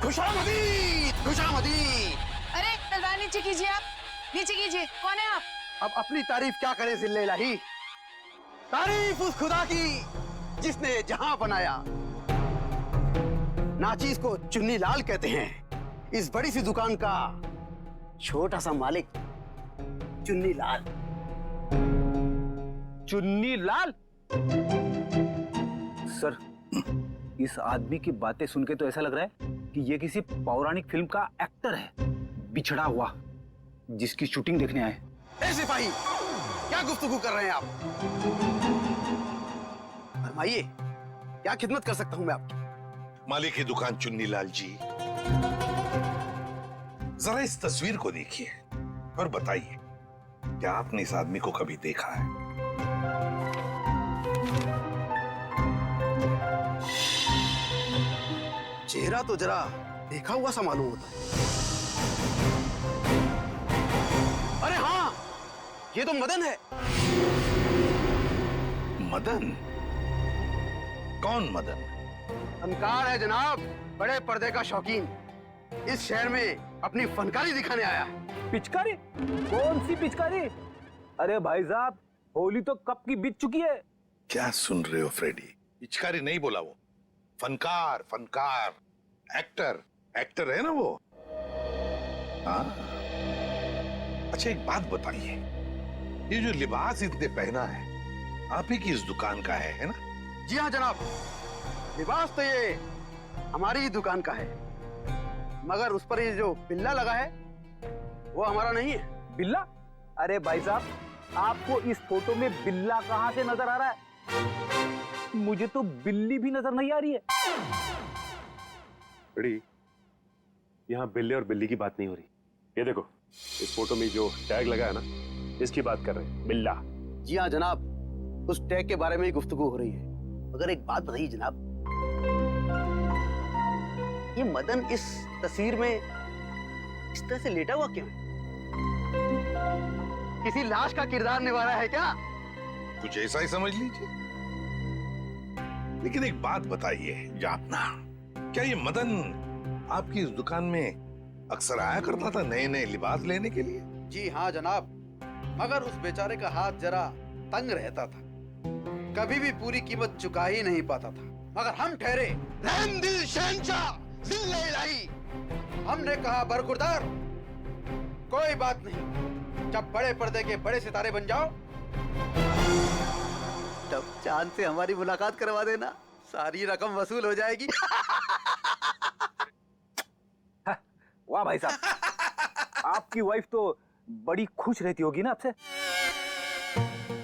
खुशामदीद, खुशामदीद। अरे तलवार नीचे कीजिए, आप नीचे कीजिए। कौन है आप? अब अपनी तारीफ क्या करे जिल्ले इलाही। तारीफ उस खुदा की जिसने जहां बनाया। नाचीज को चुन्नी लाल कहते हैं। इस बड़ी सी दुकान का छोटा सा मालिक चुन्नी लाल। चुन्नी लाल? सर, इस आदमी की बातें सुन के तो ऐसा लग रहा है कि ये किसी पौराणिक फिल्म का एक्टर है, बिछड़ा हुआ, जिसकी शूटिंग देखने आए। ए सिपाही, क्या गुफ्तगू कर रहे हैं आप? फरमाइए, क्या खिदमत कर सकता हूं मैं आपकी? मालिक की दुकान चुन्नी लाल जी, जरा इस तस्वीर को देखिए और बताइए, क्या आपने इस आदमी को कभी देखा है? चेहरा तो जरा देखा हुआ सा मालूम होता है। अरे हाँ, ये तो मदन है। मदन? कौन मदन? फनकार है जनाब, बड़े पर्दे का शौकीन। इस शहर में अपनी फनकारी दिखाने आया है। पिचकारी? कौन सी पिचकारी? अरे भाई साहब, होली तो कब की बीत चुकी है। क्या सुन रहे हो फ्रेडी? पिचकारी नहीं बोला वो, फनकार, फनकार, एक्टर, एक्टर है ना वो। हाँ, अच्छा एक बात बताइए, ये जो लिबास इतने पहना है, आप ही की इस दुकान का है ना? जी हाँ जनाब, लिबास तो ये हमारी ही दुकान का है, मगर उस पर ये जो बिल्ला लगा है वो हमारा नहीं है। बिल्ला? अरे भाई साहब, आपको इस फोटो में बिल्ला कहां से नजर आ रहा है? मुझे तो बिल्ली भी नजर नहीं आ रही है। बड़ी, यहाँ बिल्ले और बिल्ली की बात नहीं हो रही। ये देखो, इस फोटो में जो टैग लगा है ना, इसकी बात कर रहे हैं, बिल्ला। जी हाँ जनाब, उस टैग के बारे में ही गुफ्तगू हो रही है। मगर एक बात बताइए जनाब, ये मदन इस तस्वीर में इस तरह से लेटा हुआ क्यों है? किसी लाश का किरदार निभा रहा है क्या? कुछ ऐसा ही समझ लीजिए। लेकिन एक बात बताइए जापना, क्या ये मदन आपकी इस दुकान में अक्सर आया करता था नए नए लिबास लेने के लिए? जी हाँ जनाब, मगर उस बेचारे का हाथ जरा तंग रहता था, कभी भी पूरी कीमत चुका ही नहीं पाता था। मगर हम ठहरे रहम दिल शहंशाह जिल्ले इलाही। हमने कहा बरखुरदार, कोई बात नहीं, जब बड़े पर्दे के बड़े सितारे बन जाओ तब चांद से हमारी मुलाकात करवा देना, सारी रकम वसूल हो जाएगी। वाह भाई साहब, आपकी वाइफ तो बड़ी खुश रहती होगी ना आपसे।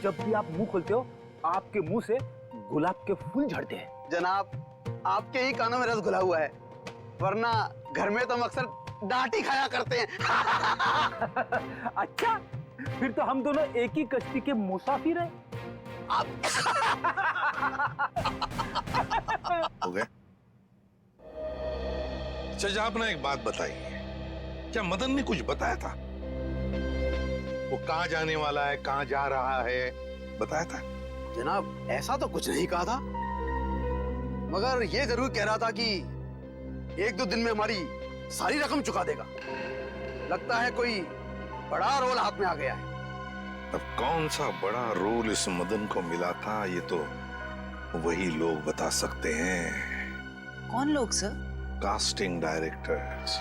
जब भी आप मुंह खोलते हो, आपके मुंह से गुलाब के फूल झड़ते हैं। जनाब, आपके ही कानों में रस घुला हुआ है, वरना घर में तो हम अक्सर डांट ही खाया करते हैं। अच्छा, फिर तो हम दोनों एक ही कश्ती के मुसाफिर हैं। आप हो गए? अच्छा आपने एक बात बताई, क्या मदन ने कुछ बताया था? वो कहाँ जाने वाला है, कहाँ जा रहा है, बताया था? जनाब, ऐसा तो कुछ नहीं कहा था, मगर ये जरूर कह रहा था कि एक दो दिन में हमारी सारी रकम चुका देगा। लगता है कोई बड़ा रोल हाथ में आ गया है। अब कौन सा बड़ा रोल इस मदन को मिला था, ये तो वही लोग बता सकते हैं। कौन लोग sir? Casting directors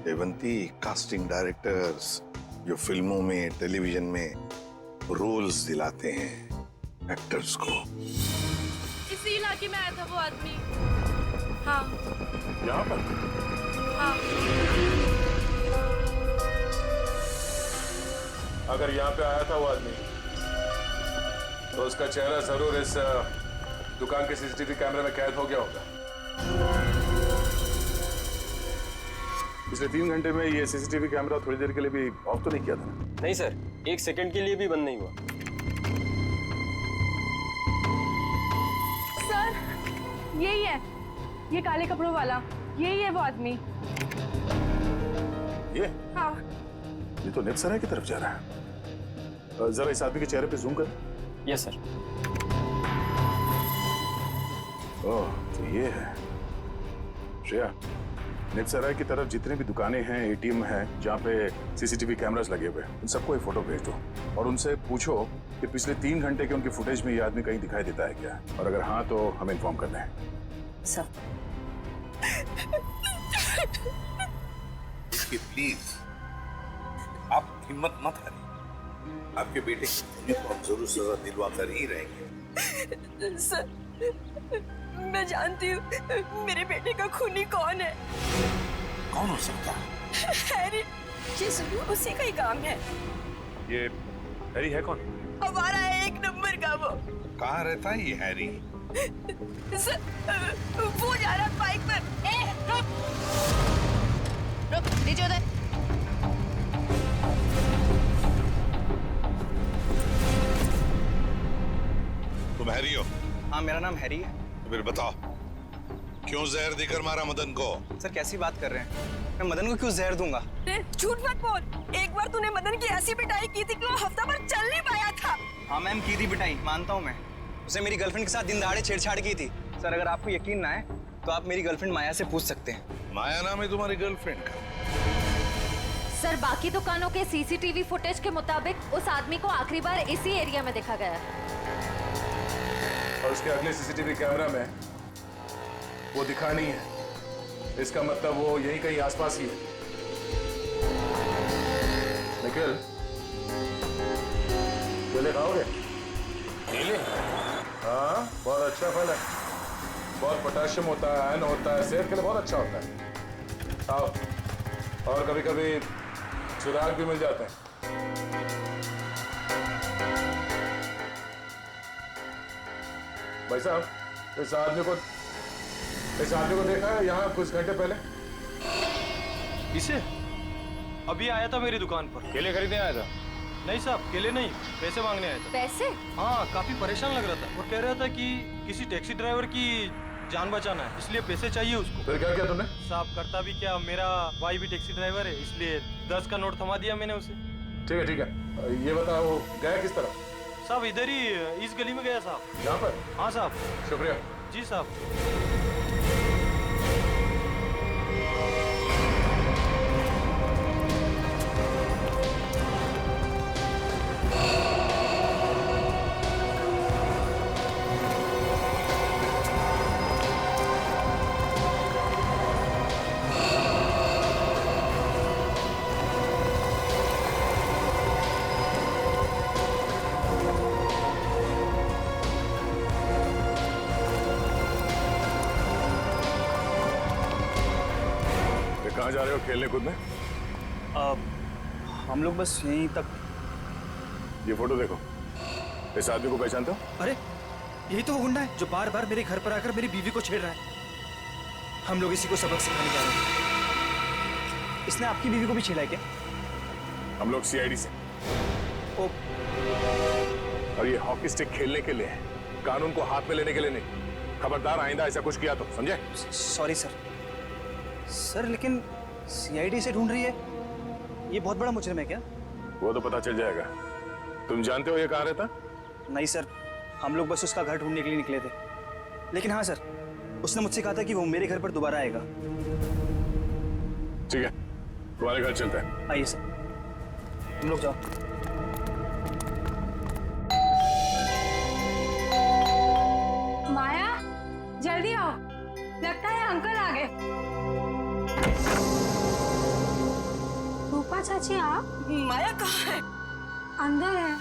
Devanti, casting directors जो फिल्मों में, टेलीविजन में रोल्स दिलाते हैं एक्टर्स को। इसी इलाके में आया था वो आदमी। हाँ। यहाँ पर? हाँ। अगर यहाँ पे आया था वो आदमी, तो उसका चेहरा जरूर इस दुकान के सीसीटीवी कैमरे में कैद हो गया होगा। पिछले 3 घंटे में ये सीसीटीवी कैमरा थोड़ी देर के लिए भी ऑफ तो नहीं किया था? नहीं सर, 1 सेकंड के लिए भी बंद नहीं हुआ। सर, यही है, ये काले कपड़ों वाला, यही है वो आदमी। ये? हाँ। ये तो नेत्सराय की तरफ जा रहा है। जरा इस आदमी के चेहरे पे जूम कर। Yes sir. ओह, तो ये है श्रेया, निपसराय की तरफ जितने भी दुकानें हैं, एटीएम हैं, जहाँ पे सीसीटीवी कैमरास लगे हुए हैं, उन सबको एक फोटो भेज दो और उनसे पूछो कि पिछले 3 घंटे के उनकी फुटेज में ये आदमी कहीं दिखाई देता है क्या, और अगर हाँ तो हमें इन्फॉर्म करना है। सर प्लीज आप हिम्मत मत हारिए, आपके बेटे की तो हम जरूर सजा दिलवा कर ही रहेंगे। सर, मैं जानती हूँ मेरे बेटे का खूनी कौन है। कौन हो सकता है? हैरी, ये जरूर उसी का ही काम है। ये हैरी है कौन? हमारा है 1 नंबर का वो। कहाँ रहता है ये हैरी? सर, वो जा रहा है बाइक पर। रुक नीचे उधर। तुम हैरी हो? हाँ, मेरा नाम हैरी है। तो फिर बताओ, क्यों जहर देकर मारा मदन को? सर कैसी बात कर रहे हैं? मैं मदन को क्यों जहर दूंगा? झूठ मत बोल। एक बार तूने मदन की ऐसी पिटाई की थी कि वो हफ्ता भर चल नहीं पाया था। हाँ मैम, की थी पिटाई, मानता हूँ मैं। उसे मेरी गर्लफ्रेंड के साथ दिन दहाड़े छेड़छाड़ की थी। सर अगर आपको यकीन ना है तो आप मेरी गर्लफ्रेंड माया से पूछ सकते हैं। माया नाम है तुम्हारी गर्लफ्रेंड का? सर बाकी दुकानों के सीसीटीवी फुटेज के मुताबिक उस आदमी को आखिरी बार इसी एरिया में देखा गया है। और उसके अगले सीसीटीवी कैमरा में वो दिखा नहीं है, इसका मतलब वो यहीं कहीं आसपास ही है। निखिल, केले खाओगे? केले? हाँ, बहुत अच्छा फल है, बहुत पोटेशियम होता है, आयरन होता है, सेहत के लिए बहुत अच्छा होता है। खाओ, और कभी कभी चिराग भी मिल जाते हैं। भाई साहब, इस आदमी को देखा है यहाँ कुछ घंटे पहले? इसे अभी आया था मेरी दुकान पर। केले खरीदने आया था? नहीं साहब, केले नहीं, पैसे मांगने आया था। पैसे? हाँ, काफी परेशान लग रहा था। वो कह रहा था कि किसी टैक्सी ड्राइवर की जान बचाना है, इसलिए पैसे चाहिए उसको। फिर क्या किया तुमने? साहब करता भी क्या, मेरा भाई भी टैक्सी ड्राइवर है, इसलिए 10 का नोट थमा दिया मैंने उसे। ठीक है, ये बताओ वो गया किस तरफ? साहब इधर ही इस गली में गया साहब। यहाँ पर? हाँ साहब। शुक्रिया। जी साहब। कहाँ जा रहे हो खेलने कूदने? हम लोग बस यहीं तक। ये फोटो देखो, इस आदमी को पहचानते हो? अरे यही तो वो गुंडा है जो बार बार मेरे घर पर आकर मेरी बीवी को छेड़ रहा है। हम लोग इसी को सबक सिखाने जा रहे हैं। इसने आपकी बीवी को भी छेड़ा है क्या? हम लोग सीआईडी से। ओ, और ये हॉकी स्टिक खेलने के लिए है, कानून को हाथ में लेने के लिए नहीं। खबरदार आइंदा ऐसा कुछ किया तो, समझे? Sorry sir. सर लेकिन सीआईडी से ढूंढ रही है, ये बहुत बड़ा मुजरिम है क्या? वो तो पता चल जाएगा। तुम जानते हो ये कहाँ रहता? नहीं सर, हम लोग बस उसका घर ढूंढने के लिए निकले थे। लेकिन हाँ सर, उसने मुझसे कहा था कि वो मेरे घर पर दोबारा आएगा। ठीक है, तुम्हारे घर चलते हैं। आइए सर, तुम लोग जाओ। माया जल्दी आओ, लगता है अंकल आ गए। रूपा चाची आप? माया कहाँ है? अंदर है।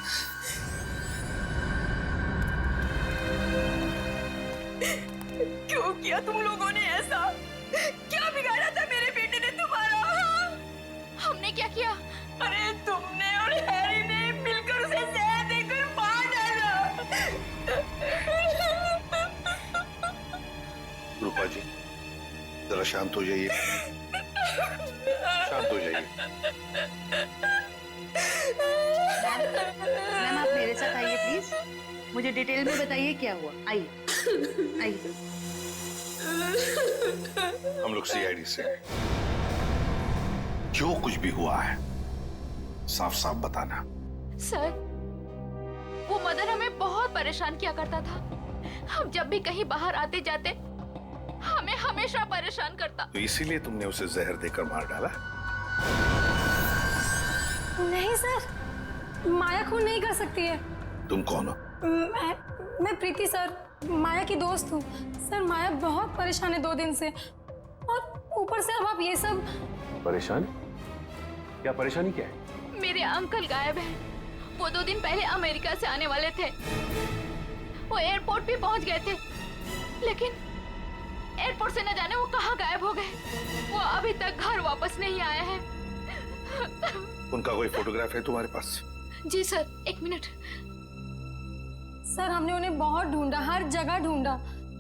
क्यों किया तुम लोगों ने ऐसा? क्या बिगाड़ा था मेरे बेटे ने तुम्हारा? हमने क्या किया? अरे तुमने और हैरी ने मिलकर उसे जहर देकर मार डाला। रूपा जी, जरा शांत हो जाइए, शांत हो जाइए। मैम आप मेरे साथ आइए प्लीज, मुझे डिटेल में बताइए क्या हुआ। आइए आइए। हम लोग सीआईडी से। जो कुछ भी हुआ है साफ साफ बताना। सर वो मदन हमें बहुत परेशान किया करता था। हम जब भी कहीं बाहर आते जाते हमें हमेशा परेशान करता। तो इसीलिए तुमने उसे जहर देकर मार डाला? नहीं सर, माया खून नहीं कर सकती है। तुम कौन हो? मैं प्रीति सर, माया की दोस्त हूँ। सर माया बहुत परेशान है 2 दिन से, और ऊपर से अब आप ये सब। परेशान? क्या परेशानी क्या है? मेरे अंकल गायब हैं। वो 2 दिन पहले अमेरिका से आने वाले थे। वो एयरपोर्ट भी पहुंच गए थे, लेकिन एयरपोर्ट से न जाने वो कहाँ गायब हो गए। वो अभी तक घर वापस नहीं आए हैं। उनका कोई फोटोग्राफ है तुम्हारे पास? जी सर, 1 मिनट। सर हमने उन्हें बहुत ढूंढा, हर जगह ढूंढा,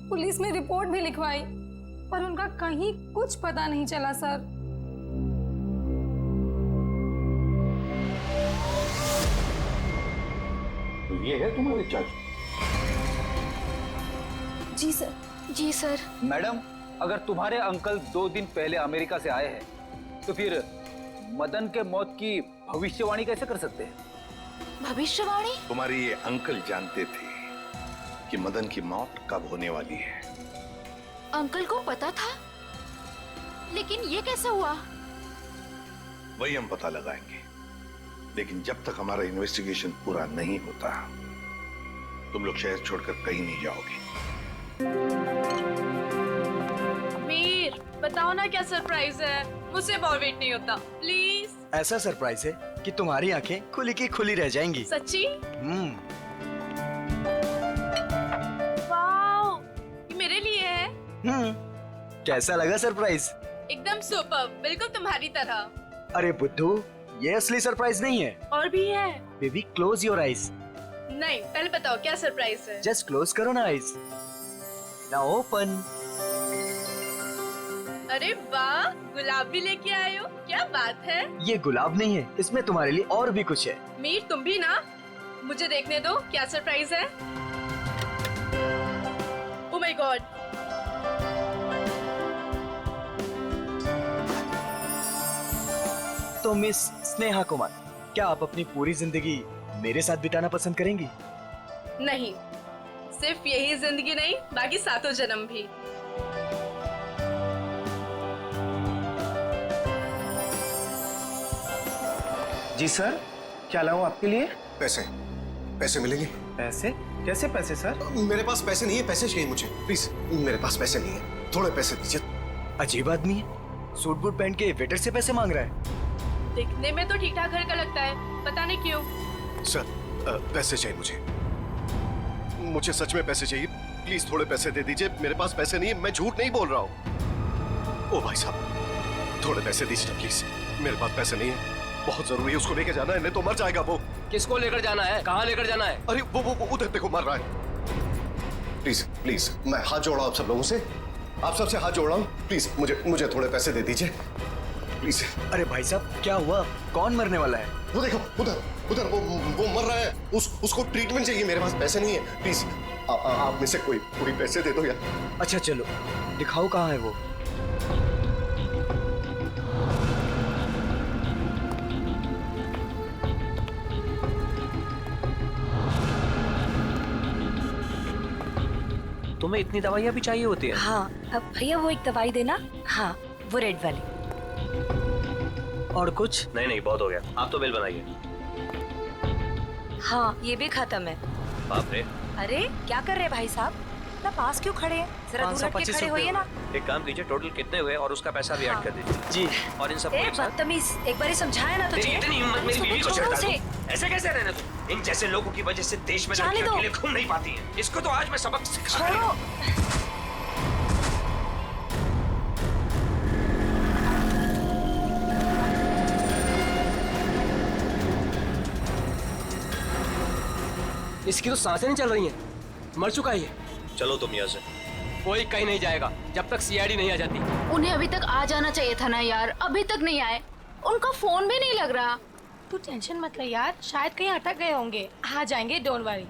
पुलिस में रिपोर्ट भी लिखवाई, पर उनका कहीं कुछ पता नहीं चला सर। तो ये है तुम्हारे चाचू? जी सर। जी सर। मैडम, अगर तुम्हारे अंकल 2 दिन पहले अमेरिका से आए हैं, तो फिर मदन के मौत की भविष्यवाणी कैसे कर सकते हैं? भविष्यवाणी? तुम्हारे ये अंकल जानते थे कि मदन की मौत कब होने वाली है। अंकल को पता था, लेकिन ये कैसे हुआ? वही हम पता लगाएंगे, लेकिन जब तक हमारा इन्वेस्टिगेशन पूरा नहीं होता, तुम लोग शहर छोड़कर कहीं नहीं जाओगे। मीर, बताओ ना क्या सरप्राइज है? मुझसे और वेट नहीं होता, प्लीज। ऐसा सरप्राइज है कि तुम्हारी आंखें खुली की खुली रह जाएंगी। सच्ची? वाओ, ये मेरे लिए है। कैसा लगा सरप्राइज? एकदम सुपर, बिल्कुल तुम्हारी तरह। अरे बुद्धू, ये असली सरप्राइज नहीं है। और भी है? Baby close your eyes. नहीं, पहले बताओ क्या सरप्राइज है? जस्ट क्लोज करो ना आईज। Now open. अरे वाह, गुलाब भी लेके आए हो, क्या बात है। ये गुलाब नहीं है, इसमें तुम्हारे लिए और भी कुछ है। मीर, तुम भी ना, मुझे देखने दो क्या सरप्राइज है। Oh my God. तो मिस स्नेहा कुमार, क्या आप अपनी पूरी जिंदगी मेरे साथ बिताना पसंद करेंगी? नहीं, सिर्फ यही जिंदगी नहीं, बाकी 7 जन्म भी। जी सर, क्या लाऊं आपके लिए? पैसे पैसे मिलेंगे? पैसे? कैसे पैसे सर? मेरे पास पैसे नहीं है, पैसे चाहिए मुझे प्लीज। मेरे पास पैसे नहीं है, थोड़े पैसे दीजिए। अजीब आदमी है, सूट बूट पहन के वेटर से पैसे मांग रहा है। दिखने में तो ठीक ठाक घर का लगता है, पता नहीं क्यों। सर पैसे चाहिए मुझे सच में पैसे चाहिए, प्लीज थोड़े पैसे दे दीजिए। मेरे पास पैसे नहीं है, मैं झूठ नहीं बोल रहा हूँ। ओ भाई साहब, थोड़े पैसे दीजिए प्लीज, मेरे पास पैसे नहीं है, बहुत जरूरी है, उसको लेकर जाना है, नहीं तो मर जाएगा वो। किसको लेकर जाना है? कहाँ लेकर जाना है? अरे वो उधर देखो, मर रहा है। प्लीज प्लीज, मैं हाथ जोड़ रहा हूँ आप सब लोगों से, आप सबसे हाथ जोड़ रहा हूँ, प्लीज मुझे थोड़े पैसे दे दीजिए प्लीज। अरे भाई साहब, क्या हुआ? कौन मरने वाला है? वो देखो उधर वो मर रहा है, उसको ट्रीटमेंट चाहिए, मेरे पास पैसे नहीं है, प्लीज आप में से कोई पैसे दे दो यार। अच्छा चलो, दिखाओ कहाँ है वो। तुम्हें इतनी दवाइयाँ भी चाहिए होती है? हाँ, अब भैया वो एक दवाई देना। हाँ, वो रेड वाली। और कुछ? नहीं, बहुत हो गया, आप तो बिल बनाइए। हाँ, ये भी खत्म है। बाप रे। अरे क्या कर रहे हैं भाई साहब, इतना पास क्यों खड़े हैं? जरा दूर हट के खड़े होइए ना। एक काम कीजिए, टोटल कितने हुए और उसका पैसा भी ऐड कर दीजिए। जी। और इन सब बदतमीज, एक बार ही समझाया ना तुझे। इतनी हिम्मत मेरी बीवी को छोड़ो छेड़ता उसे। है। ऐसे कैसे रहना तुम? इन जैसे लोगों की वजह से देश में जाने लड़कियां दो। अकेले घूम नहीं पाती हैं। इसको तो आज मैं सबक सिखा। छोड़ो। इसकी तो सांसें नहीं चल रही हैं, मर चुका है ये। चलो तुम यहाँ से। कोई कहीं नहीं जाएगा जब तक सीआईडी नहीं आ जाती। उन्हें अभी तक आ जाना चाहिए था ना यार, अभी तक नहीं आए, उनका फोन भी नहीं लग रहा। तू टेंशन मत ले यार, शायद कहीं अटक गए होंगे, आ जाएंगे, डोंट वरी।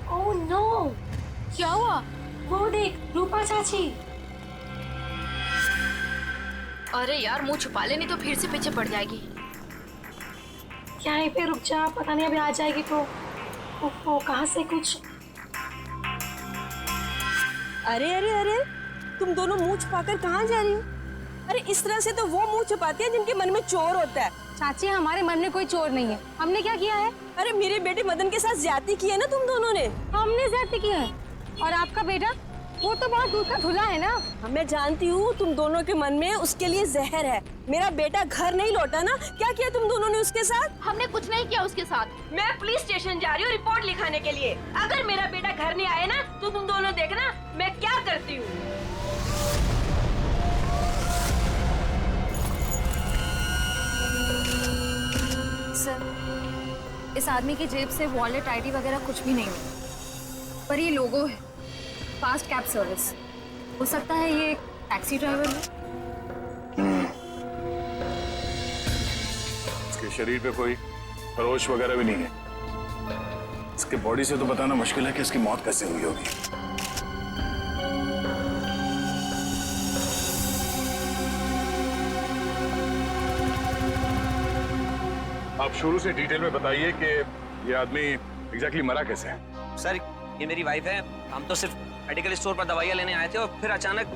ओह नो, क्या हुआ? वो देख, रूपा चाची। अरे यार, मुंह छुपा ले, नहीं तो फिर से पीछे पड़ जाएगी। यहीं पे रुक जा, पता नहीं अभी आ जाएगी तो। ओह, कहाँ से कुछ। अरे अरे अरे, तुम दोनों मुंह छुपाकर कहाँ जा रही हो? अरे इस तरह से तो वो मुंह छुपाते हैं जिनके मन में चोर होता है। चाची हमारे मन में कोई चोर नहीं है। हमने क्या किया है? अरे मेरे बेटे मदन के साथ ज्यादती की है ना तुम दोनों ने। हमने ज्यादती की है। और आपका बेटा वो तो बहुत दूध का धुला है ना। मैं जानती हूँ तुम दोनों के मन में उसके लिए जहर है। मेरा बेटा घर नहीं लौटा ना, क्या किया तुम दोनों ने उसके साथ? हमने कुछ नहीं किया उसके साथ। मैं पुलिस स्टेशन जा रही हूँ रिपोर्ट लिखाने के लिए। अगर मेरा बेटा घर नहीं आया ना तो तुम दोनों देखना मैं क्या करती हूँ। सर, इस आदमी की जेब से वॉलेट, आईडी वगैरह कुछ भी नहीं मिला, पर ये लोगो है, फास्ट कैब सर्विस। हो सकता है ये टैक्सी ड्राइवर है। इसके शरीर पे कोई खरोच वगैरह भी नहीं है। इसके बॉडी से तो बताना मुश्किल है कि इसकी मौत कैसे हुई होगी। आप शुरू से डिटेल में बताइए कि ये आदमी एग्जैक्टली मरा कैसे है। सर, ये मेरी वाइफ है। हम तो सिर्फ मेडिकल स्टोर पर दवाइयाँ लेने आए थे और फिर अचानक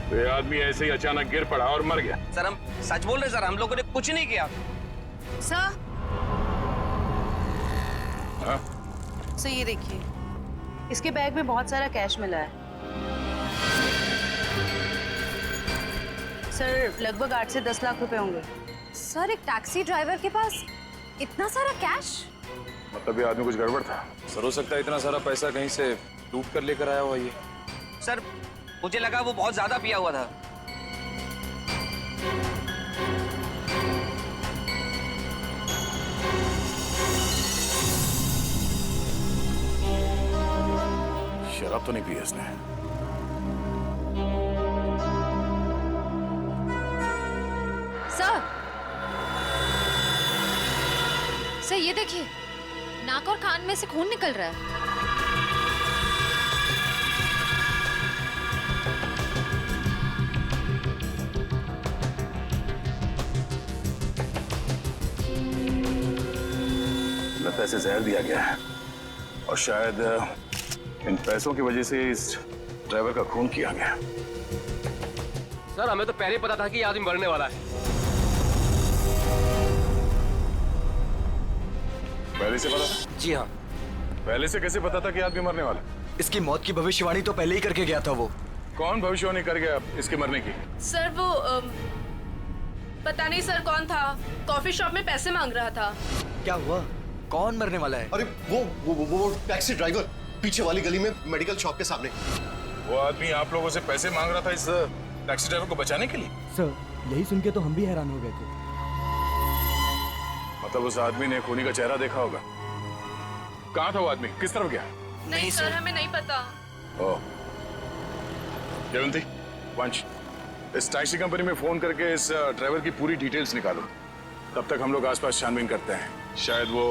तो ये आदमी ऐसे ही अचानक गिर पड़ा और मर गया। सर, हम सच बोल रहे सर, हम लोगों ने कुछ नहीं किया। सर, हाँ? सर ये देखिए, इसके बैग में बहुत सारा कैश मिला है। सर लगभग 8 से 10 लाख रुपए होंगे। सर, एक टैक्सी ड्राइवर के पास इतना सारा कैश? मतलब ये आदमी कुछ गड़बड़ था। सर हो सकता है इतना सारा पैसा कहीं से लूट कर लेकर आया हुआ ये। सर, मुझे लगा वो बहुत ज्यादा पिया हुआ था। शराब तो नहीं पी इसने। सर, ये देखिए, नाक और कान में से खून निकल रहा है। लगता है इसे जहर दिया गया है और शायद इन पैसों की वजह से इस ड्राइवर का खून किया गया। सर, हमें तो पहले ही पता था कि ये आदमी मरने वाला है। पहले से पता था? जी हाँ। पहले से कैसे पता था कि आदमी मरने वाला? इसकी मौत की भविष्यवाणी तो पहले ही करके गया था वो। कौन भविष्यवाणी कर गया इसके मरने की? सर वो पता नहीं सर कौन था, कॉफी शॉप में पैसे मांग रहा था। क्या हुआ? कौन मरने वाला है? अरे वो टैक्सी ड्राइवर, पीछे वाली गली में मेडिकल शॉप के सामने। वो आदमी आप लोगों से पैसे मांग रहा था इस टैक्सी ड्राइवर को बचाने के लिए? सर, यही सुन के तो हम भी हैरान हो गए थे। मतलब उस आदमी ने खूनी का चेहरा देखा होगा। कहाँ था वो आदमी? किस तरफ गया? नहीं सर, हमें नहीं पता। ओह, जयवंती, वंश, इस टैक्सी कंपनी में फोन करके इस ड्राइवर की पूरी डिटेल्स निकालो। तब तक हम लोग आसपास छानबीन करते हैं, शायद वो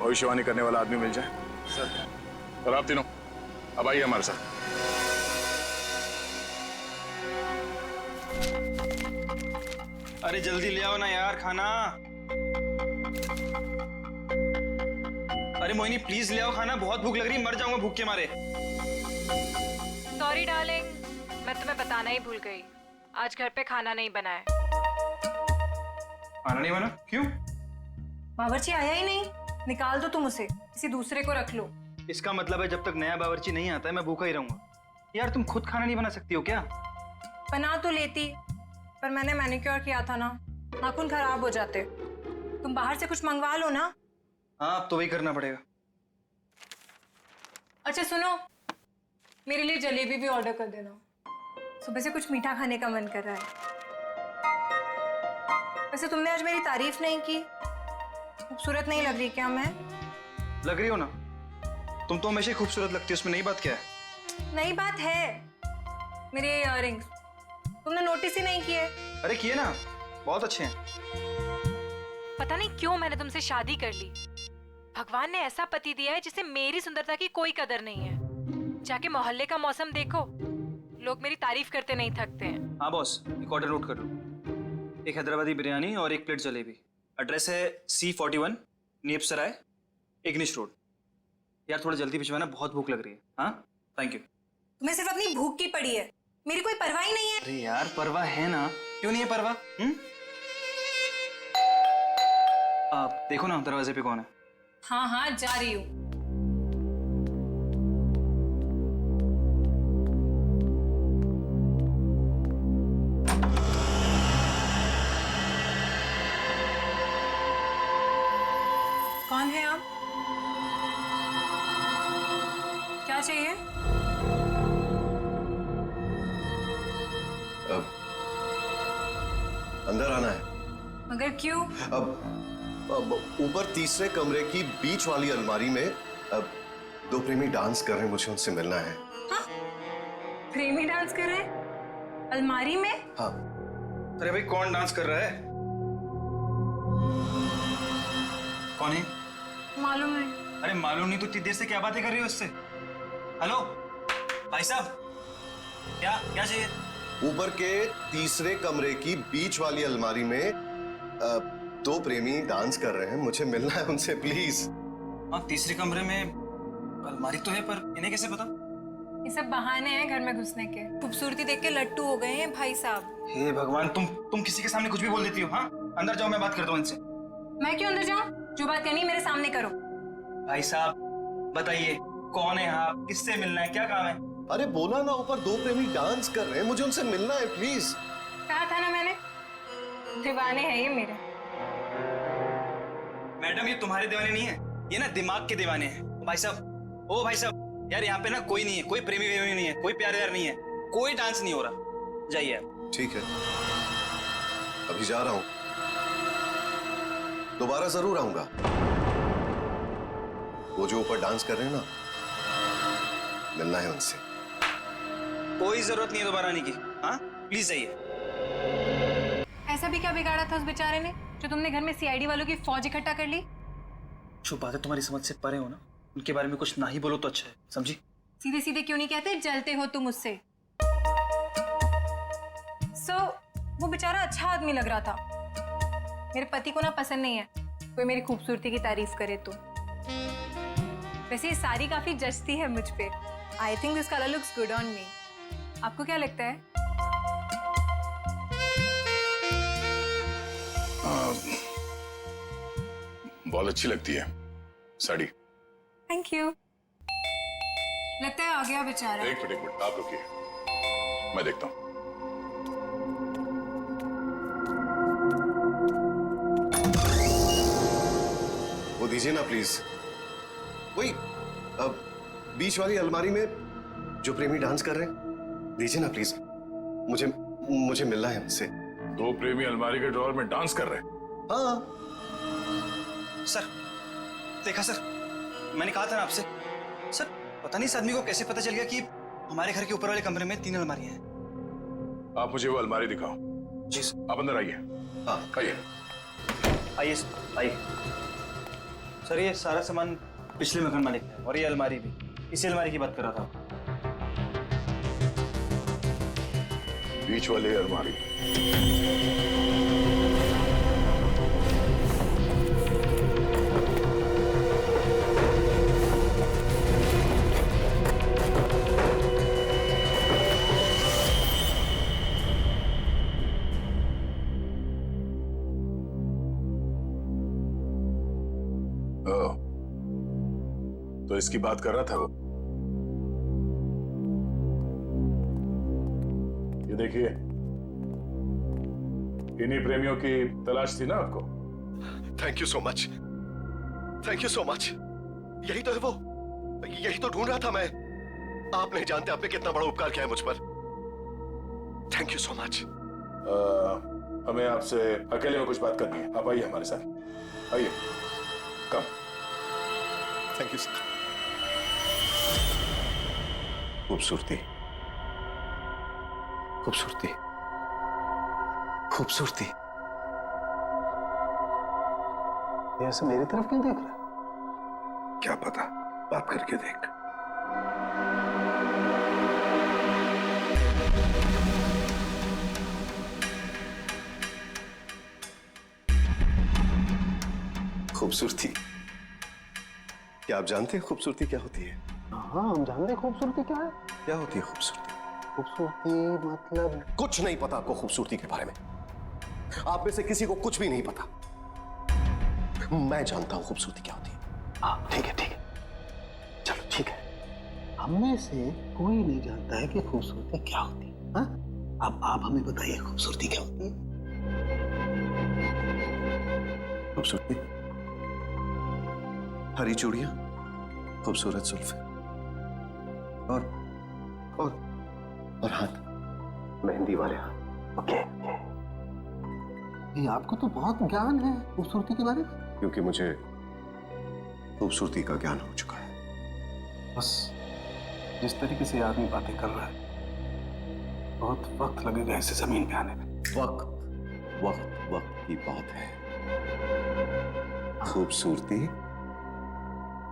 भविष्यवाणी करने वाला आदमी मिल जाए। सर, और आप तीनों अब आइए हमारे साथ। अरे जल्दी ले आओ ना यार खाना। अरे मोहिनी प्लीज ले आओ खाना, बहुत भूख लग रही है, मर जाऊंगा भूख के मारे। सॉरी डार्लिंग, मैं तुम्हें बताना ही भूल गई, आज घर पे खाना नहीं बना है। खाना नहीं बना? क्यों? बावर्ची आया ही नहीं। निकाल दो तुम उसे, किसी दूसरे को रख लो। इसका मतलब है जब तक नया बावर्ची नहीं आता है मैं भूखा ही रहूंगा। यार तुम खुद खाना नहीं बना सकती हो क्या? बना तो लेती, पर मैंने मैनिक्योर किया था ना, नाखून खराब हो जाते। तुम बाहर से कुछ मंगवा लो ना। हाँ, अब तो वही करना पड़ेगा। अच्छा सुनो, मेरे लिए जलेबी भी ऑर्डर कर देना, सुबह से कुछ मीठा खाने का मन कर रहा है। वैसे तुमने आज मेरी तारीफ नहीं की, खूबसूरत नहीं लग रही क्या मैं? लग रही हो ना, तुम तो हमेशा खूबसूरत लगती हो, उसमें नई बात क्या है? नई बात है, मेरे इयररिंग्स तुमने नोटिस ही नहीं किए। अरे किए ना, बहुत अच्छे हैं। पता नहीं क्यों मैंने तुमसे शादी कर ली। भगवान ने ऐसा पति दिया है जिसे मेरी सुंदरता की कोई कदर नहीं है। जाके मोहल्ले का मौसम देखो, लोग मेरी तारीफ करते नहीं थकते हैं। हाँ बॉस, एक ऑर्डर नोट कर लो। एक हैदराबादी बिरयानी और एक प्लेट जलेबी। एड्रेस है C41 नीप सराय इग्निश रोड। यार थोड़ा जल्दी भिजवाना, बहुत भूख लग रही है। हाँ थैंक यू। तुम्हें सिर्फ अपनी भूख की पड़ी है, मेरी कोई परवाह ही नहीं है। अरे यार परवाह है ना, क्यों नहीं है परवाह? आप देखो ना दरवाजे पे कौन है। हाँ हाँ जा रही हूँ। कौन है आप? क्या चाहिए? अंदर आना है। मगर क्यों? अब ऊपर तीसरे कमरे की बीच वाली अलमारी में अब 2 प्रेमी डांस कर रहे हैं, मुझे उनसे मिलना है। हाँ? प्रेमी डांस कर रहे हैं अलमारी में? हाँ। अरे भाई कौन डांस कर रहा है? कौन है? मालूम नहीं। अरे मालूम नहीं तो इतनी देर से क्या बातें कर रही हो उससे? हेलो भाई साहब, क्या क्या चाहिए? ऊपर के तीसरे कमरे की बीच वाली अलमारी में 2 प्रेमी डांस कर रहे हैं, मुझे मिलना है उनसे प्लीज। हाँ तीसरे कमरे में अलमारी तो है, पर इन्हें कैसे पता? ये सब बहाने हैं घर में घुसने के। खूबसूरती देख के लट्टू हो गए हैं भाई साहब। हे भगवान, तुम किसी के सामने कुछ भी बोल देती हो। हाँ अंदर जाओ, मैं बात करता हूँ इनसे। मैं क्यों अंदर जाऊं? जो बात करनी है मेरे सामने करो। भाई साहब बताइए कौन है आप, किससे मिलना है, क्या काम है? अरे बोला ना, ऊपर 2 प्रेमी डांस कर रहे हैं, मुझे उनसे मिलना है प्लीज। कहा था ना मैंने, दीवाने हैं ये मेरे। मैडम ये तुम्हारे दीवाने नहीं है, ये ना दिमाग के दीवाने हैं। भाई साहब, ओ भाई साहब, यार यहाँ पे ना कोई नहीं है, कोई प्रेमी वेमी नहीं है, कोई प्यार व्यार नहीं है, कोई डांस नहीं हो रहा। जाइए आप। ठीक है, अभी जा रहा हूं, दोबारा जरूर आऊंगा। वो जो ऊपर डांस कर रहे हैं ना, मिलना है उनसे। कोई जरूरत नहीं है दोबारा आने की। हाँ प्लीज जाइए। ऐसा भी क्या बिगाड़ा था उस बेचारे ने जो तुमने घर में सीआईडी वालों की फौज इकट्ठा कर ली? जो बातें तुम्हारी समझ से परे हो ना, उनके बारे में कुछ ना ही बोलो तो अच्छा है, समझी? सीधे सीधे क्यों नहीं कहते जलते हो तुम उससे? वो बेचारा अच्छा आदमी लग रहा था। मेरे पति को ना पसंद नहीं है कोई मेरी खूबसूरती की तारीफ करे तो। वैसे ये साड़ी काफी जचती है मुझ पे। I think this colour looks good on me. आपको क्या लगता है? बहुत अच्छी लगती है साड़ी। Thank you. लगता है आ गया बेचारा। एक मिनट आप रुकिए, मैं देखता हूँ। वो दीजिए ना प्लीज, वही बीच वाली अलमारी में जो प्रेमी डांस कर रहे हैं, दीजिए ना प्लीज, मुझे मिलना है उनसे। 2 प्रेमी अलमारी के ड्रॉअर में डांस कर रहे हैं? हाँ सर, देखा सर, मैंने कहा था ना आपसे। सर पता नहीं इस आदमी को कैसे पता चल गया कि हमारे घर के ऊपर वाले कमरे में 3 अलमारियां हैं। आप मुझे वो अलमारी दिखाओ। जी सर। आप अंदर आइए। हाँ आइए। आइए आइए। सर ये सारा सामान पिछले मकान मालिक है, और ये अलमारी भी इसी अलमारी की बात कर रहा था। बीच वाली अलमारी। तो इसकी बात कर रहा था वो। ये देखिए, इन्हीं प्रेमियों की तलाश थी ना आपको? Thank you so much, thank you so much. यही तो है वो, यही तो ढूंढ रहा था मैं। आप नहीं जानते आपने कितना बड़ा उपकार किया है मुझ पर। Thank you so much. हमें आपसे अकेले में कुछ बात करनी है, आप आइए हमारे साथ, आइए। कम। Thank you sir. खूबसूरती, खूबसूरती, खूबसूरती। ये ऐसे मेरी तरफ क्यों देख रहा है? क्या पता, बात करके देख। खूबसूरती, क्या आप जानते हैं खूबसूरती क्या होती है? हाँ, हम जानते हैं खूबसूरती क्या है। क्या होती है खूबसूरती? खूबसूरती मतलब कुछ नहीं पता आपको खूबसूरती के बारे में। आप में से किसी को कुछ भी नहीं पता। मैं जानता हूं खूबसूरती क्या होती है। हाँ ठीक है, चलो ठीक है। हम में से कोई नहीं जानता है कि खूबसूरती क्या होती है। हाँ? अब आप हमें बताइए खूबसूरती क्या होती है। खूबसूरती हरी चूड़ियां, खूबसूरत जुल्फे और हाथ, मेहंदी वाले हाथ। ओके। ये आपको तो बहुत ज्ञान है खूबसूरती के बारे में। क्योंकि मुझे खूबसूरती का ज्ञान हो चुका है। बस जिस तरीके से आदमी बातें कर रहा है, बहुत वक्त लगेगा इसे जमीन पे आने में। वक्त की बात है। खूबसूरती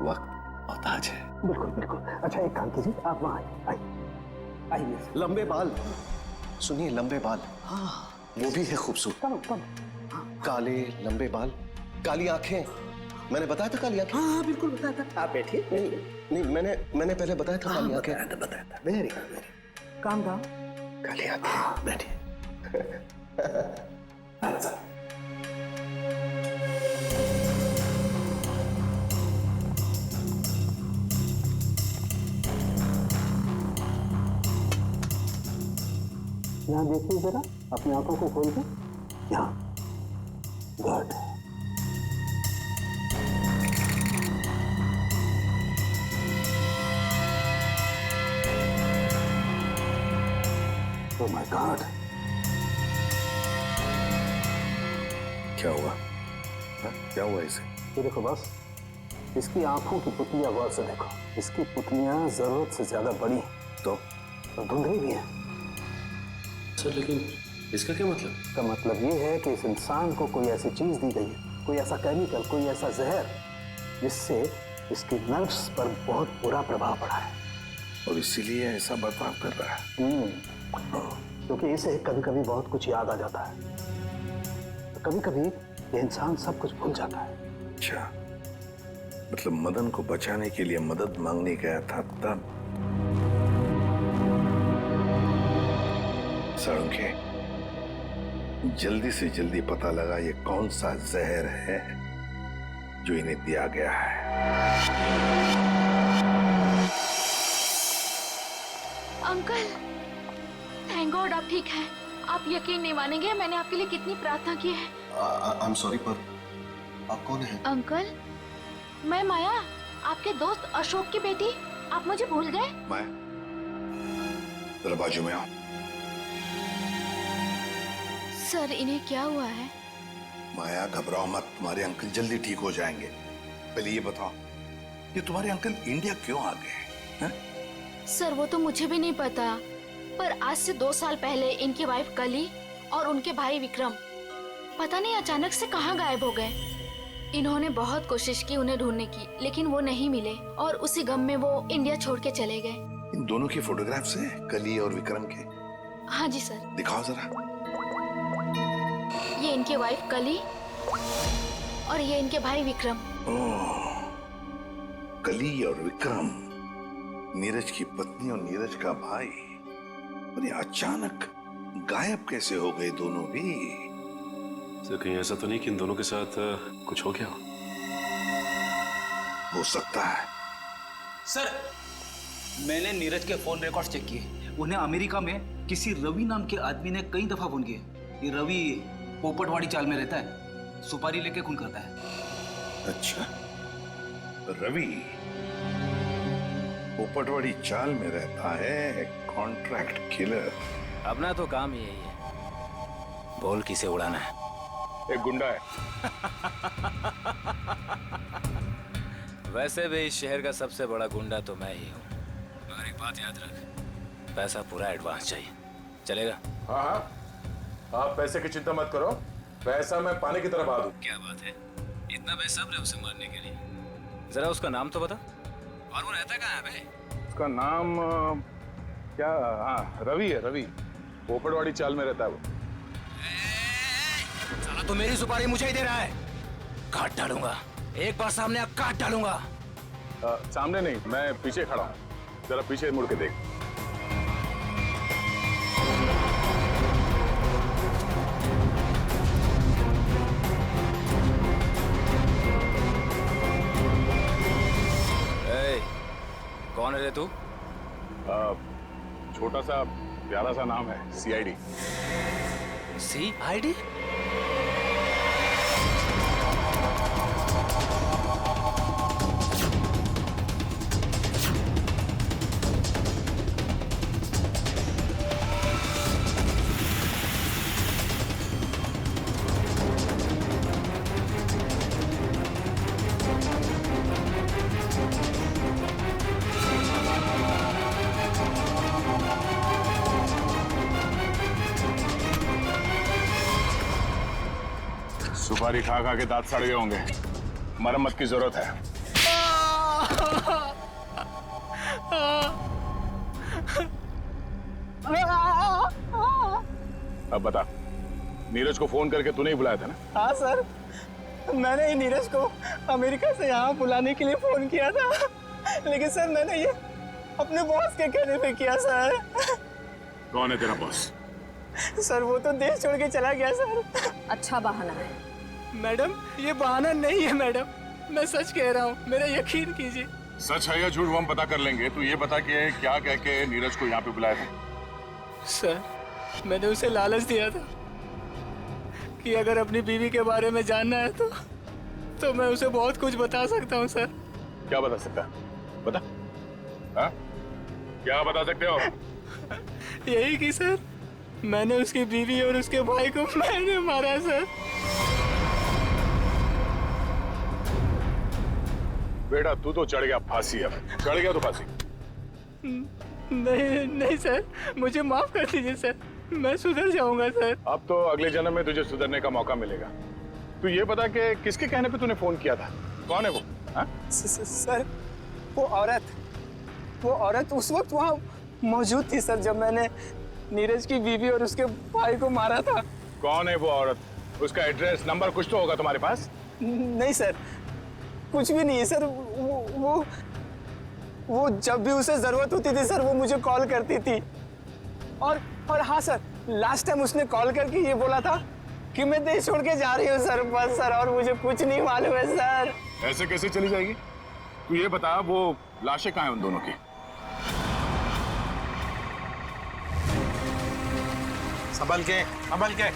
वक्त मोहताज है। बिल्कुल। अच्छा एक काम कीजिए, आप वहां आइए। लंबे बाल, सुनिए, लंबे बाल। हाँ, वो भी है खूबसूरत। काले लंबे बाल, काली आंखें। मैंने बताया था काली आंखें। हाँ बिल्कुल बताया था। आप बैठिए। नहीं, मैंने पहले बताया था काली आंखें। बताया था। Very good. Calm down. काली आंखें। हाँ बैठिए। यहाँ देखिए जरा, अपनी आंखों को खोल के। यहाँ। गुड। Oh my God. क्या हुआ? क्या हुआ इसे? ये देखो बस, इसकी आंखों की पुतलियां गौर से देखो। इसकी पुतलियां जरूरत से ज्यादा बड़ी हैं तो धुंधली भी हैं। सर लेकिन इसका क्या मतलब? इसका मतलब ये है कि इस इंसान को कोई ऐसी चीज दी गई है, कोई ऐसा केमिकल, कोई ऐसा जहर, जिससे इसकी नर्व्स पर बहुत बुरा प्रभाव पड़ा है और इसीलिए ऐसा बर्ताव कर रहा है। क्योंकि इसे कभी कभी बहुत कुछ याद आ जाता है, तो कभी कभी ये इंसान सब कुछ भूल जाता है। अच्छा, मतलब मदन को बचाने के लिए मदद मांगने गया था तब। सड़के जल्दी से जल्दी पता लगा ये कौन सा जहर है जो इन्हें दिया गया है। अंकल, थैंक गॉड आप ठीक हैं। आप यकीन नहीं मानेंगे मैंने आपके लिए कितनी प्रार्थना की है। आई एम सॉरी, पर आप कौन हैं? अंकल, मैं माया, आपके दोस्त अशोक की बेटी। आप मुझे भूल गए? माया, जरा बाजू में आओ। सर, इन्हें क्या हुआ है? माया घबराओ मत, तुम्हारे अंकल जल्दी ठीक हो जाएंगे। पहले ये बताओ, ये तुम्हारे अंकल इंडिया क्यों आ गए हैं? सर, वो तो मुझे भी नहीं पता, पर आज से 2 साल पहले इनकी वाइफ कली और उनके भाई विक्रम पता नहीं अचानक से कहाँ गायब हो गए। इन्होंने बहुत कोशिश की उन्हें ढूंढने की, लेकिन वो नहीं मिले और उसी गम में वो इंडिया छोड़ के चले गए। इन दोनों की फोटोग्राफ्स हैं, कली और विक्रम के? हाँ जी सर। दिखाओ जरा। ये इनकी वाइफ कली और ये इनके भाई विक्रम। ओह, कली और विक्रम, नीरज की पत्नी और नीरज का भाई। और ये अचानक गायब कैसे हो गए दोनों भी? सर, कहीं ऐसा तो नहीं कि इन दोनों के साथ कुछ हो गया हो सकता है। सर, मैंने नीरज के फोन रिकॉर्ड चेक किए। उन्हें अमेरिका में किसी रवि नाम के आदमी ने कई दफा फोन किए। ये रवि पोपटवाड़ी चाल में रहता है, सुपारी लेके खून करता है। अच्छा, रवि पोपटवाड़ी चाल में रहता है, कॉन्ट्रैक्ट किलर। अपना तो काम ही यही है, बोल किसे उड़ाना है। एक गुंडा है। वैसे भी इस शहर का सबसे बड़ा गुंडा तो मैं ही हूँ। मगर एक बात याद रख, पैसा पूरा एडवांस चाहिए। चलेगा? हाँ हाँ, आप पैसे की चिंता मत करो, पैसा मैं पानी की तरह बहा दूं। क्या बात है, इतना बेसब्र है उसे मारने के लिए। जरा उसका नाम तो बता, और वो रहता कहाँ है बे? उसका नाम क्या? हाँ, रवि है, रवि। पोपटवाड़ी चाल में रहता है वो। साला तो मेरी सुपारी मुझे ही दे रहा है, काट डालूंगा। एक बार सामने आ काट डालूंगा। सामने नहीं, मैं पीछे खड़ा हूँ, जरा पीछे मुड़ के देख। कौन है रे तू? छोटा सा प्यारा सा नाम है, CID। CID? सुपारी खा खा के दांत सड़ गए होंगे, मरम्मत की जरूरत है। अब बता, नीरज को फोन करके तूने ही बुलाया था ना? हाँ सर, मैंने ही नीरज को अमेरिका से यहाँ बुलाने के लिए फोन किया था, लेकिन सर मैंने ये अपने बॉस के कहने पे किया सर। कौन है तेरा बॉस? सर वो तो देश छोड़ के चला गया सर। अच्छा बहाना है। मैडम ये बहाना नहीं है मैडम, मैं सच कह रहा हूँ, मेरा यकीन कीजिए। सच है या झूठ वो हम पता कर लेंगे। तू ये बता कि क्या कह के नीरज को यहाँ पे बुलाया था? सर मैंने उसे लालच दिया था कि अगर अपनी बीवी के बारे में जानना है तो मैं उसे बहुत कुछ बता सकता हूँ सर। क्या बता सकता है? बता। हाँ? क्या बता सकते हो? यही कि सर मैंने उसकी बीवी और उसके भाई को मैंने मारा सर। बेटा तू तो चढ़ गया फांसी, अब चढ़ गया तो फांसी। नहीं नहीं सर, मुझे माफ कर दीजिए सर, मैं सुधर जाऊंगा सर। अब तो अगले जन्म में तुझे सुधरने का मौका मिलेगा। तू ये बता कि किसके कहने पे तूने फोन किया था? कौन है वो? हाँ? सर वो औरत उस वक्त वहाँ मौजूद थी सर, जब मैंने नीरज की बीवी और उसके भाई को मारा था। कौन है वो औरत? उसका एड्रेस नंबर कुछ तो होगा तुम्हारे पास? नहीं सर, कुछ भी नहीं है सर। वो जब भी उसे जरूरत होती थी सर वो मुझे कॉल करती थी। और हाँ सर, लास्ट टाइम उसने कॉल करके ये बोला था कि मैं देश छोड़ के जा रही हूँ सर, बस सर, और मुझे कुछ नहीं मालूम है सर। ऐसे कैसे चली जाएगी? तू ये बता वो लाशें कहाँ हैं उन दोनों की? संभल के, संभल के।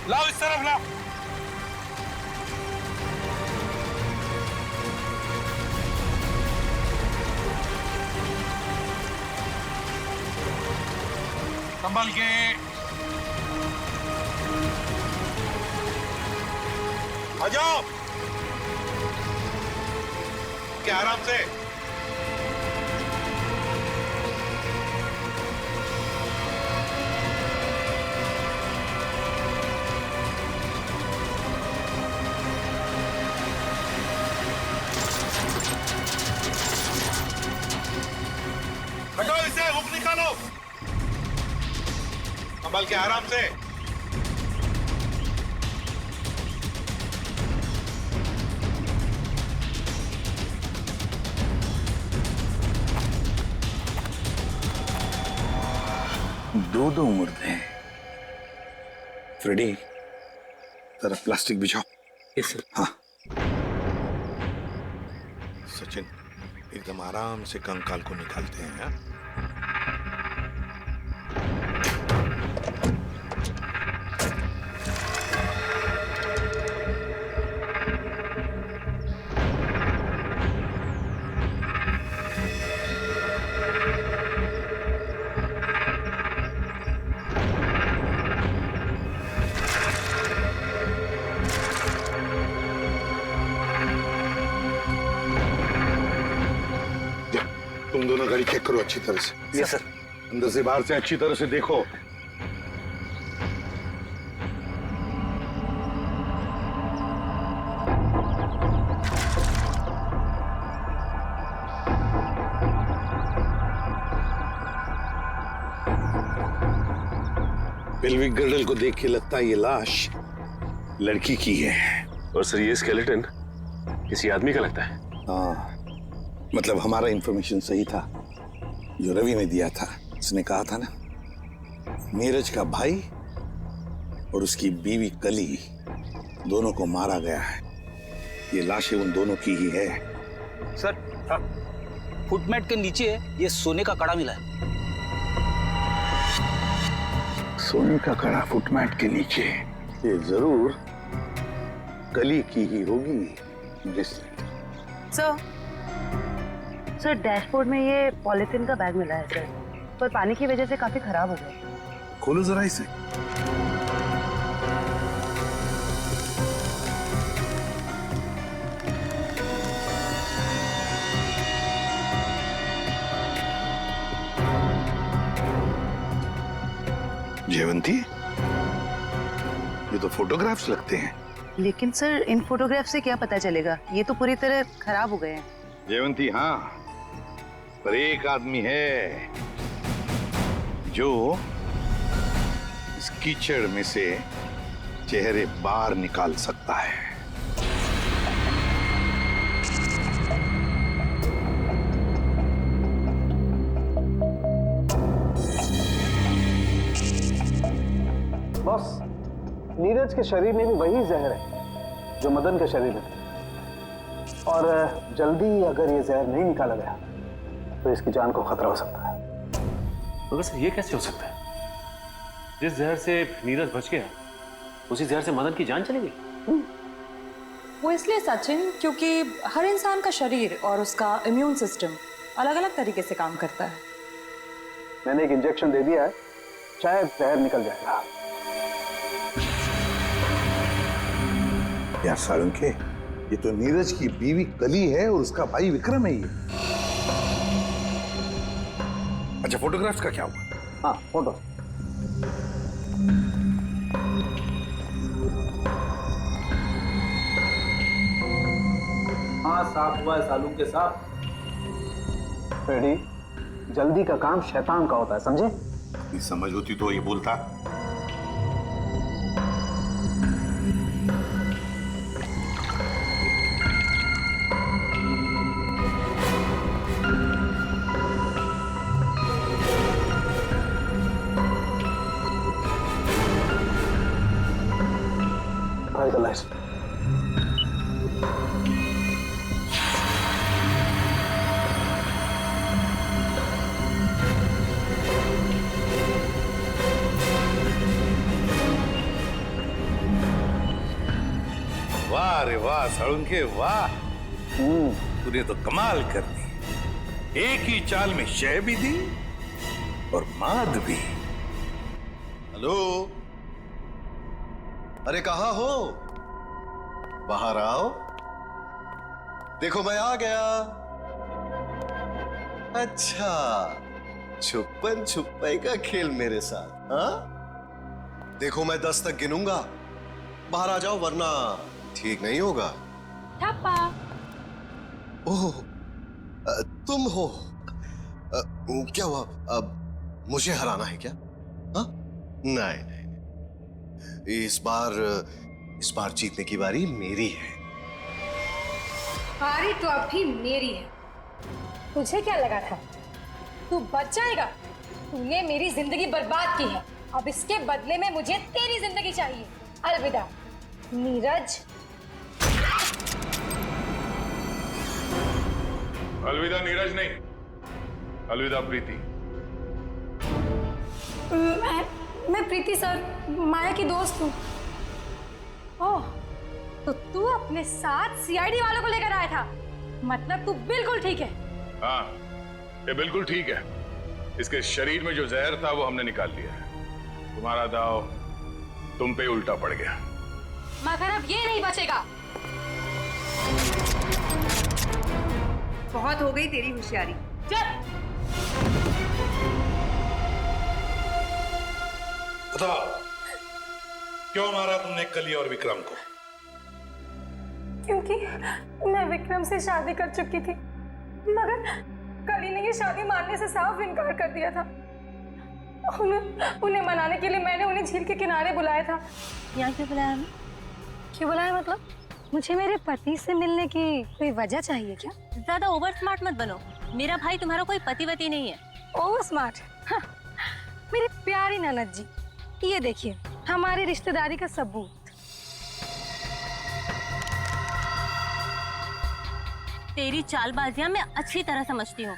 लाओ इस तरफ लाओ। संभल के। आ जाओ क्या आराम से। हटो इसे, हुक निकालो। संभल के आराम से। दो मुर्दे। फ्रेडी जरा प्लास्टिक बिछाओ। Yes sir. हाँ सचिन एकदम आराम से कंकाल को निकालते हैं। हाँ? तुम तुम दोनों गाड़ी चेक करो अच्छी तरह से। Yes sir. अंदर से बाहर से अच्छी तरह से देखो। पेल्विक गर्डल को देख के लगता है ये लाश लड़की की है। और सर ये स्केलेटन किसी आदमी का लगता है। हाँ, मतलब हमारा इंफॉर्मेशन सही था जो रवि ने दिया था। उसने कहा था ना, नीरज का भाई और उसकी बीवी कली दोनों को मारा गया है। ये लाशें उन दोनों की ही है। सर फुटमैट के नीचे ये सोने का कड़ा मिला है। सोने का कड़ा फुटमैट के नीचे, ये जरूर कली की ही होगी। सर डैशबोर्ड में ये पॉलिथीन का बैग मिला है सर, पर पानी की वजह से काफी खराब हो गया। खोलो जरा इसे। जयवंती, ये तो फोटोग्राफ्स लगते हैं। लेकिन सर इन फोटोग्राफ से क्या पता चलेगा, ये तो पूरी तरह खराब हो गए हैं। जयवंती हाँ, पर एक आदमी है जो इस कीचड़ में से चेहरे बाहर निकाल सकता है। बॉस, नीरज के शरीर में भी वही जहर है जो मदन के शरीर में था। और जल्दी अगर ये जहर नहीं निकाला गया तो इसकी जान को खतरा हो सकता है। मगर सर ये कैसे हो सकता है? जिस जहर से नीरज बच गया उसी जहर से मदन की जान चली गई। वो इसलिए सचिन क्योंकि हर इंसान का शरीर और उसका इम्यून सिस्टम अलग अलग तरीके से काम करता है। मैंने एक इंजेक्शन दे दिया है, शायद जहर निकल जाएगा। यार सारंगे, ये तो नीरज की बीवी कली है और उसका भाई विक्रम है ये। अच्छा, फोटोग्राफ्स का क्या हुआ? हाँ, फोटो। हाँ साफ हुआ है सालूम के साथ। रेडी, जल्दी का काम शैतान का होता है, समझे? ये समझ होती तो ये बोलता। वाह रे वाह साळुंखे वाह, तूने तो कमाल कर दी। एक ही चाल में शय भी दी और माद भी। हेलो, अरे कहाँ हो? बाहर आओ, देखो मैं आ गया। अच्छा, छुपन छुपाई का खेल मेरे साथ, हाँ? देखो मैं 10 तक गिनूंगा, बाहर आ जाओ वरना ठीक नहीं होगा। ठप्पा। ओह, तुम हो? क्या हुआ? अब मुझे हराना है क्या? हाँ? नहीं नहीं, इस बार जीतने की बारी मेरी है। बारी तो अब भी मेरी है। तुझे क्या लगा था तू बच जाएगा? तूने मेरी जिंदगी बर्बाद की है, अब इसके बदले में मुझे तेरी जिंदगी चाहिए। अलविदा नीरज। अलविदा नीरज नहीं, अलविदा प्रीति। मैं प्रीति सर, माया की दोस्त हूँ। ओह, तो तू अपने साथ सीआईडी वालों को लेकर आया था? मतलब तू बिल्कुल ठीक है? हाँ, ये बिल्कुल ठीक है। इसके शरीर में जो जहर था वो हमने निकाल लिया है। तुम्हारा दाव तुम पे उल्टा पड़ गया। मगर अब ये नहीं बचेगा। बहुत हो गई तेरी होशियारी। चल। बताओ, क्यों मारा तुमने कली और विक्रम को? क्योंकि मैं विक्रम से शादी कर चुकी थी, मगर कली ने ये शादी मानने से साफ इनकार कर दिया था। उन्हें मनाने के लिए मैंने उन्हें झील के किनारे बुलाया था। यहाँ क्यों बुलाया हमें? क्यों बुलाया मतलब? मुझे मेरे पति से मिलने की कोई वजह चाहिए क्या? ज्यादा ओवर स्मार्ट मत बनो। मेरा भाई तुम्हारा कोई पतिवती नहीं है। Over smart? मेरी प्यारी ननद जी, ये देखिए हमारी रिश्तेदारी का सबूत। तेरी चालबाजियां मैं अच्छी तरह समझती हूँ।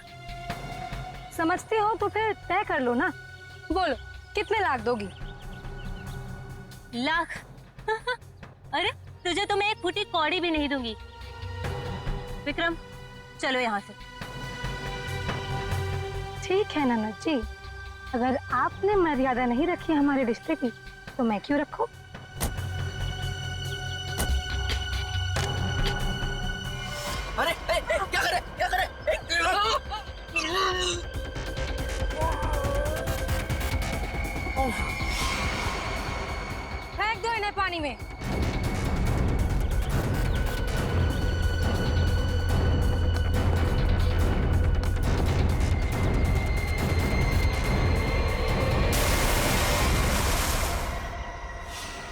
समझती हो तो फिर तय कर लो ना। बोलो कितने लाख दोगी? लाख? अरे तुझे तो मैं एक फूटी कौड़ी भी नहीं दूंगी। विक्रम चलो यहाँ से। ठीक है ननद जी, अगर आपने मर्यादा नहीं रखी हमारे रिश्ते की तो मैं क्यों रखूं? अरे क्या करे क्या करे? फेंक दो इन्हें पानी में।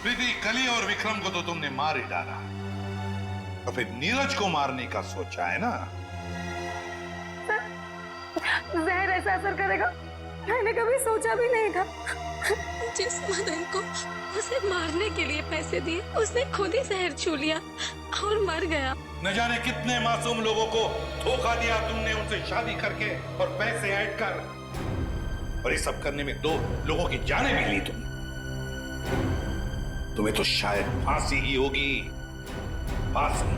प्रीति, कली और विक्रम को तो तुमने मार ही डाला, तो फिर नीरज को मारने का सोचा है ना? जहर ऐसा असर करेगा मैंने कभी सोचा भी नहीं था। जिस मदन को उसे मारने के लिए पैसे दिए, उसने खुद ही जहर छू लिया और मर गया। न जाने कितने मासूम लोगों को धोखा दिया तुमने, उनसे शादी करके और पैसे ऐड कर, और ये सब करने में 2 लोगों की जानें भी ली तुमने। तुम्हें तो शायद फांसी ही होगी, फांसी।